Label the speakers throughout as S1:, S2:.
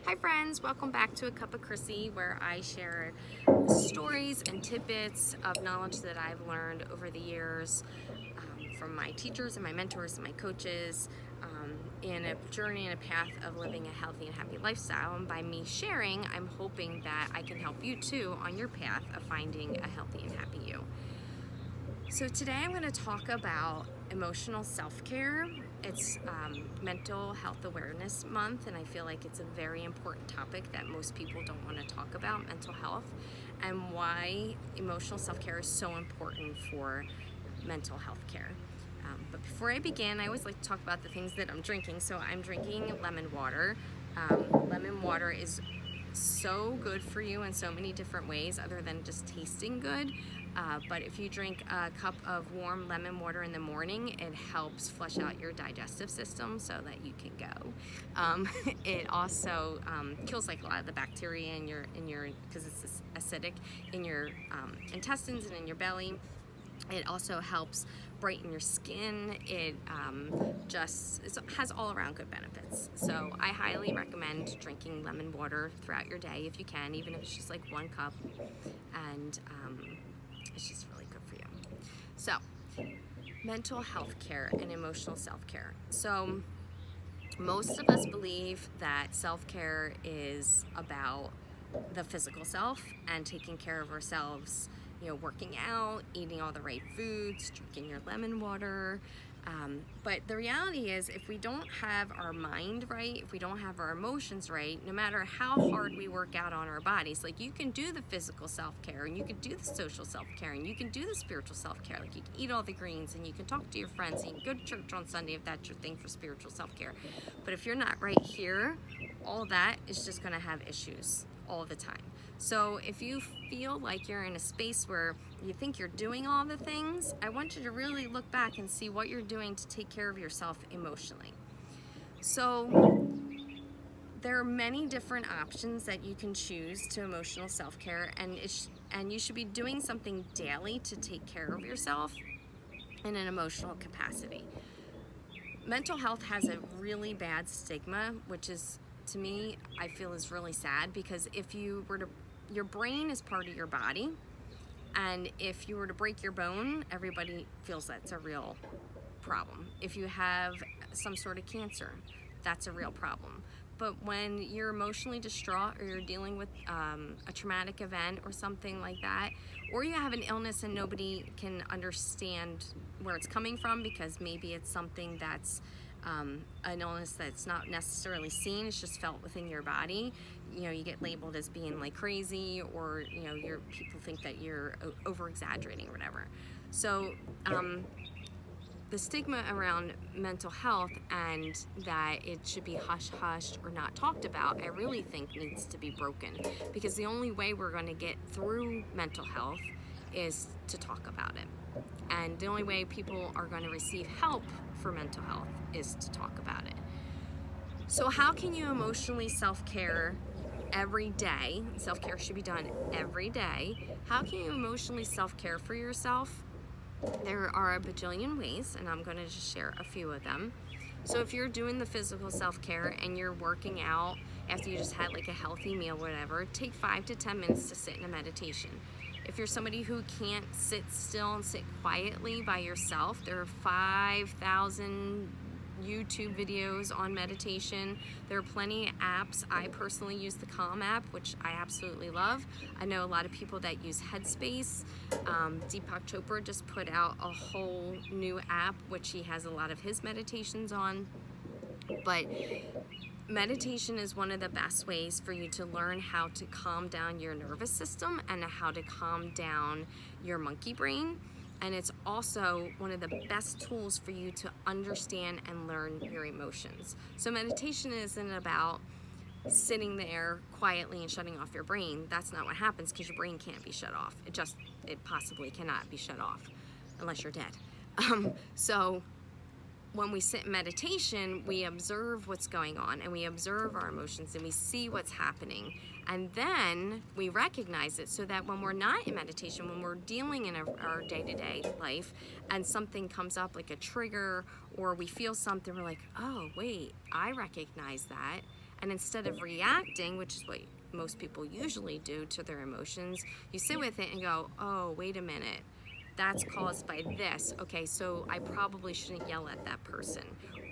S1: Hi friends, welcome back to A Cup of Chrissy, where I share stories and tidbits of knowledge that I've learned over the years from my teachers and my mentors and my coaches in a journey and a path of living a healthy and happy lifestyle. And by me sharing, I'm hoping that I can help you too on your path of finding a healthy and happy you. So today I'm going to talk about emotional self-care. It's Mental Health Awareness Month, and I feel like it's a very important topic that most people don't want to talk about, mental health, and why emotional self-care is so important for mental health care. But before I begin, I always like to talk about the things that I'm drinking. So I'm drinking lemon water. Lemon water is so good for you in so many different ways other than just tasting good. But if you drink a cup of warm lemon water in the morning, it helps flush out your digestive system so that you can go. It also kills like a lot of the bacteria in your because it's acidic in your intestines and in your belly. It also helps brighten your skin. It has all around good benefits. So I highly recommend drinking lemon water throughout your day if you can, even if it's just like 1 cup. And it's just really good for you. So, mental health care and emotional self-care. So, most of us believe that self-care is about the physical self and taking care of ourselves, working out, eating all the right foods, drinking your lemon water. But the reality is, if we don't have our mind right, if we don't have our emotions right, no matter how hard we work out on our bodies, like you can do the physical self-care and you can do the social self-care and you can do the spiritual self-care, like you can eat all the greens and you can talk to your friends and you can go to church on Sunday if that's your thing for spiritual self-care. But if you're not right here, all that is just going to have issues all the time. So if you feel like you're in a space where you think you're doing all the things, I want you to really look back and see what you're doing to take care of yourself emotionally. So there are many different options that you can choose to emotional self-care, and you should be doing something daily to take care of yourself in an emotional capacity. Mental health has a really bad stigma, which is, to me, I feel is really sad, because if you were to, your brain is part of your body, and if you were to break your bone, everybody feels that's a real problem. If you have some sort of cancer, that's a real problem. But when you're emotionally distraught or you're dealing with a traumatic event or something like that, or you have an illness and nobody can understand where it's coming from, because maybe it's something that's an illness that's not necessarily seen, it's just felt within your body, you get labeled as being like crazy, or people think that you're over exaggerating or whatever. So the stigma around mental health and that it should be hush-hushed or not talked about, I really think needs to be broken, because the only way we're going to get through mental health is to talk about it. And the only way people are going to receive help for mental health is to talk about it. So how can you emotionally self-care every day? Self-care should be done every day. How can you emotionally self-care for yourself? There are a bajillion ways, and I'm going to just share a few of them. So if you're doing the physical self-care and you're working out after you just had like a healthy meal, whatever, take 5 to 10 minutes to sit in a meditation. If you're somebody who can't sit still and sit quietly by yourself, there are 5,000 YouTube videos on meditation. There are plenty of apps. I personally use the Calm app, which I absolutely love. I know a lot of people that use Headspace. Deepak Chopra just put out a whole new app, which he has a lot of his meditations on. But meditation is one of the best ways for you to learn how to calm down your nervous system and how to calm down your monkey brain. And it's also one of the best tools for you to understand and learn your emotions. So meditation isn't about sitting there quietly and shutting off your brain. That's not what happens, because your brain can't be shut off. It possibly cannot be shut off unless you're dead. So when we sit in meditation, we observe what's going on and we observe our emotions and we see what's happening. And then we recognize it, so that when we're not in meditation, when we're dealing in our day-to-day life and something comes up like a trigger, or we feel something, we're like, oh, wait, I recognize that. And instead of reacting, which is what most people usually do to their emotions, you sit with it and go, oh, wait a minute, that's caused by this. Okay, so I probably shouldn't yell at that person.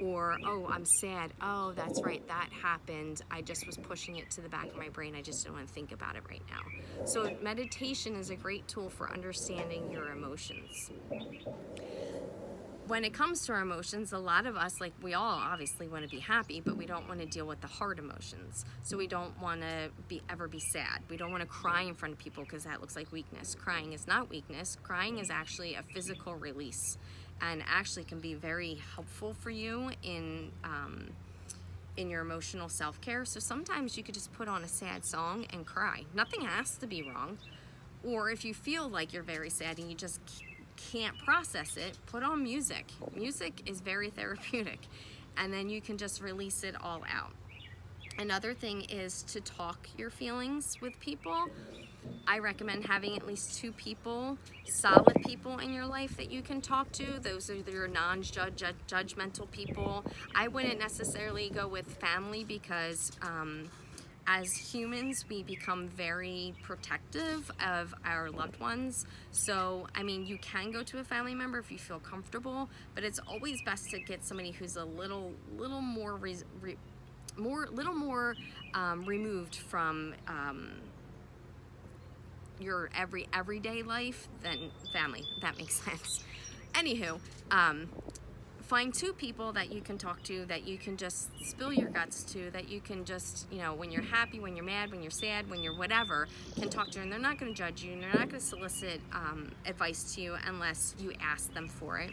S1: Or, oh, I'm sad. Oh, that's right, that happened. I just was pushing it to the back of my brain. I just don't want to think about it right now. So meditation is a great tool for understanding your emotions. When it comes to our emotions, a lot of us, like, we all obviously want to be happy, but we don't want to deal with the hard emotions. So we don't want to ever be sad. We don't want to cry in front of people because that looks like weakness. Crying is not weakness. Crying is actually a physical release, and actually can be very helpful for you in your emotional self-care. So sometimes you could just put on a sad song and cry. Nothing has to be wrong. Or if you feel like you're very sad and you just can't process it, put on music. Music is very therapeutic, and then you can just release it all out. Another thing is to talk your feelings with people. I recommend having at least 2 people, solid people in your life that you can talk to. Those are your non-judgmental people. I wouldn't necessarily go with family because as humans, we become very protective of our loved ones. So, I mean, you can go to a family member if you feel comfortable, but it's always best to get somebody who's a little more removed from your everyday life than family. If that makes sense. Anywho, find 2 people that you can talk to, that you can just spill your guts to, that you can just, when you're happy, when you're mad, when you're sad, when you're whatever, can talk to, and they're not going to judge you, and they're not going to solicit advice to you unless you ask them for it.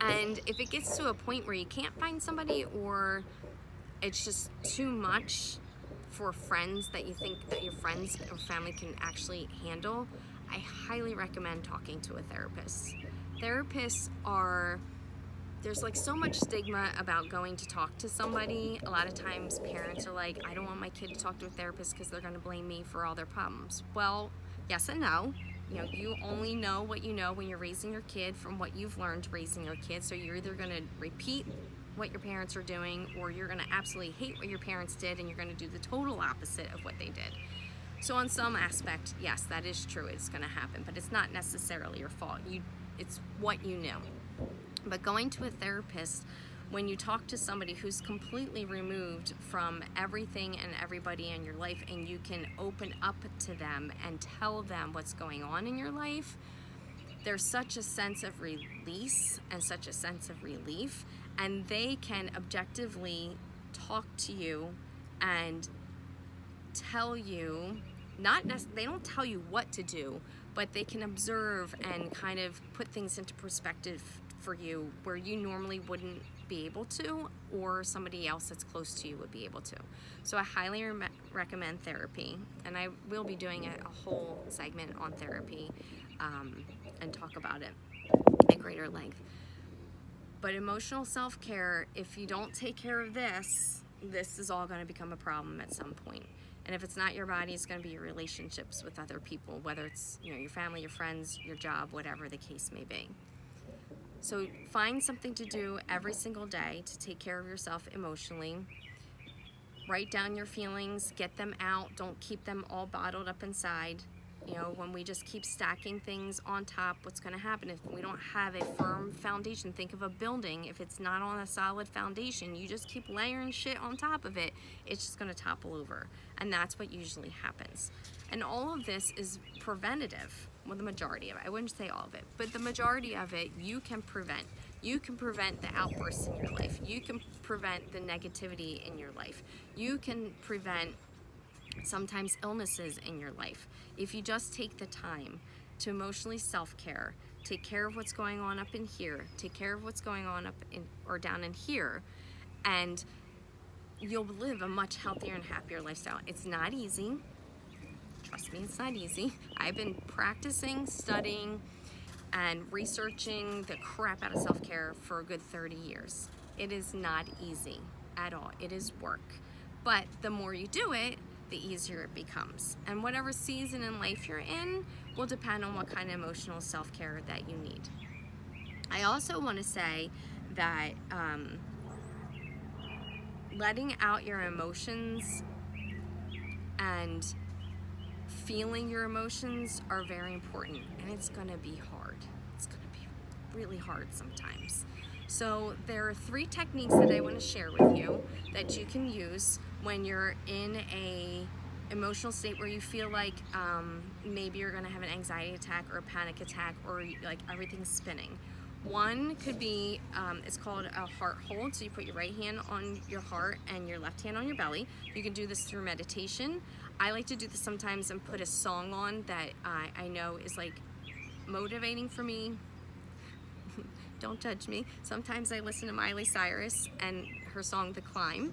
S1: And if it gets to a point where you can't find somebody, or it's just too much for friends that you think that your friends or family can actually handle, I highly recommend talking to a therapist. Therapists there's like so much stigma about going to talk to somebody. A lot of times parents are like, I don't want my kid to talk to a therapist because they're going to blame me for all their problems. Well, yes and no. You only know what you know when you're raising your kid from what you've learned raising your kid. So you're either going to repeat what your parents are doing, or you're going to absolutely hate what your parents did and you're going to do the total opposite of what they did. So on some aspect, yes, that is true. It's going to happen, but it's not necessarily your fault. It's what you know. But going to a therapist, when you talk to somebody who's completely removed from everything and everybody in your life, and you can open up to them and tell them what's going on in your life, there's such a sense of release and such a sense of relief, and they can objectively talk to you and tell you, they don't tell you what to do, but they can observe and kind of put things into perspective for you where you normally wouldn't be able to, or somebody else that's close to you would be able to. So I highly recommend therapy, and I will be doing a whole segment on therapy and talk about it at greater length. But emotional self-care, if you don't take care of this is all going to become a problem at some point. And if it's not your body, it's going to be your relationships with other people, whether it's your family, your friends, your job, whatever the case may be. So find something to do every single day to take care of yourself emotionally. Write down your feelings, get them out, don't keep them all bottled up inside. When we just keep stacking things on top, what's going to happen if we don't have a firm foundation? Think of a building. If it's not on a solid foundation, you just keep layering shit on top of it, it's just going to topple over. And that's what usually happens. And all of this is preventative. Well, the majority of it. I wouldn't say all of it, but the majority of it you can prevent. You can prevent the outbursts in your life. You can prevent the negativity in your life. You can prevent sometimes illnesses in your life if you just take the time to emotionally self-care, take care of what's going on up in here, take care of what's going on up in or down in here, and you'll live a much healthier and happier lifestyle. It's not easy. Trust me, it's not easy. I've been practicing, studying, and researching the crap out of self-care for a good 30 years. It is not easy at all. It is work. But the more you do it, the easier it becomes. And whatever season in life you're in will depend on what kind of emotional self-care that you need. I also want to say that letting out your emotions and feeling your emotions are very important, and it's going to be hard. It's going to be really hard sometimes. So there are 3 techniques that I want to share with you that you can use when you're in a emotional state where you feel like maybe you're going to have an anxiety attack or a panic attack, or like everything's spinning. One could be, it's called a heart hold. So you put your right hand on your heart and your left hand on your belly. You can do this through meditation. I like to do this sometimes and put a song on that I know is like motivating for me. Don't judge me. Sometimes I listen to Miley Cyrus and her song The Climb,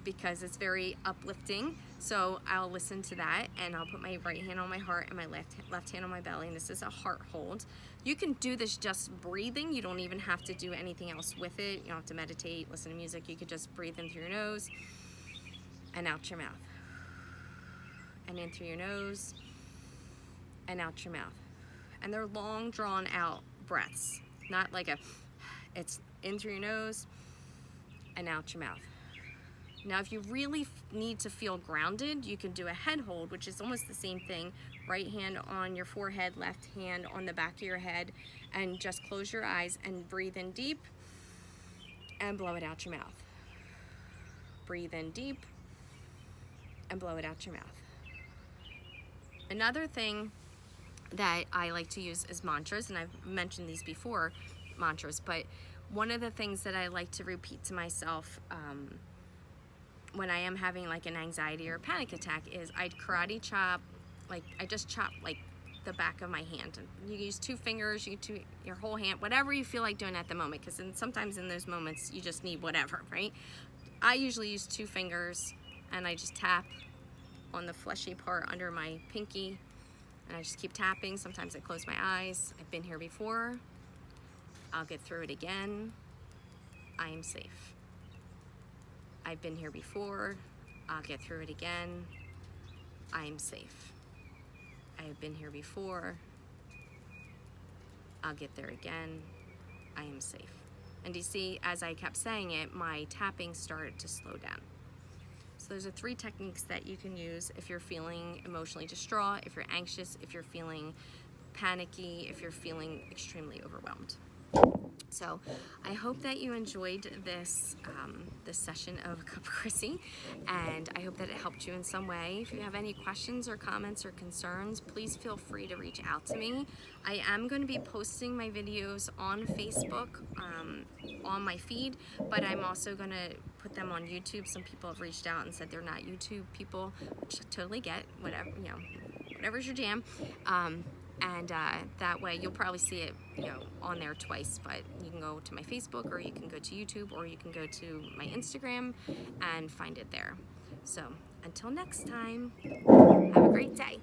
S1: because it's very uplifting. So I'll listen to that, and I'll put my right hand on my heart and my left hand on my belly, and this is a heart hold. You can do this just breathing. You don't even have to do anything else with it. You don't have to meditate, listen to music. You could just breathe in through your nose and out your mouth. And in through your nose and out your mouth. And they're long, drawn out breaths. Not like it's in through your nose and out your mouth. Now, if you really need to feel grounded, you can do a head hold, which is almost the same thing. Right hand on your forehead, left hand on the back of your head, and just close your eyes and breathe in deep and blow it out your mouth. Breathe in deep and blow it out your mouth. Another thing that I like to use is mantras, and I've mentioned these before, mantras, but one of the things that I like to repeat to myself when I am having like an anxiety or a panic attack is I'd karate chop, like I just chop like the back of my hand. And you use 2 fingers, your whole hand, whatever you feel like doing at the moment, because sometimes in those moments you just need whatever, right? I usually use 2 fingers, and I just tap on the fleshy part under my pinky, and I just keep tapping. Sometimes I close my eyes. I've been here before. I'll get through it again. I am safe. I've been here before. I'll get through it again. I am safe. I have been here before. I'll get there again. I am safe. And you see, as I kept saying it, my tapping started to slow down. So those are 3 techniques that you can use if you're feeling emotionally distraught, if you're anxious, if you're feeling panicky, if you're feeling extremely overwhelmed. So I hope that you enjoyed this session of Cup of Chrissy, and I hope that it helped you in some way. If you have any questions or comments or concerns, please feel free to reach out to me. I am going to be posting my videos on Facebook on my feed, but I'm also going to put them on YouTube. Some people have reached out and said they're not YouTube people, which I totally get. Whatever, whatever's your jam. And that way you'll probably see it, on there twice, but you can go to my Facebook, or you can go to YouTube, or you can go to my Instagram and find it there. So until next time, have a great day.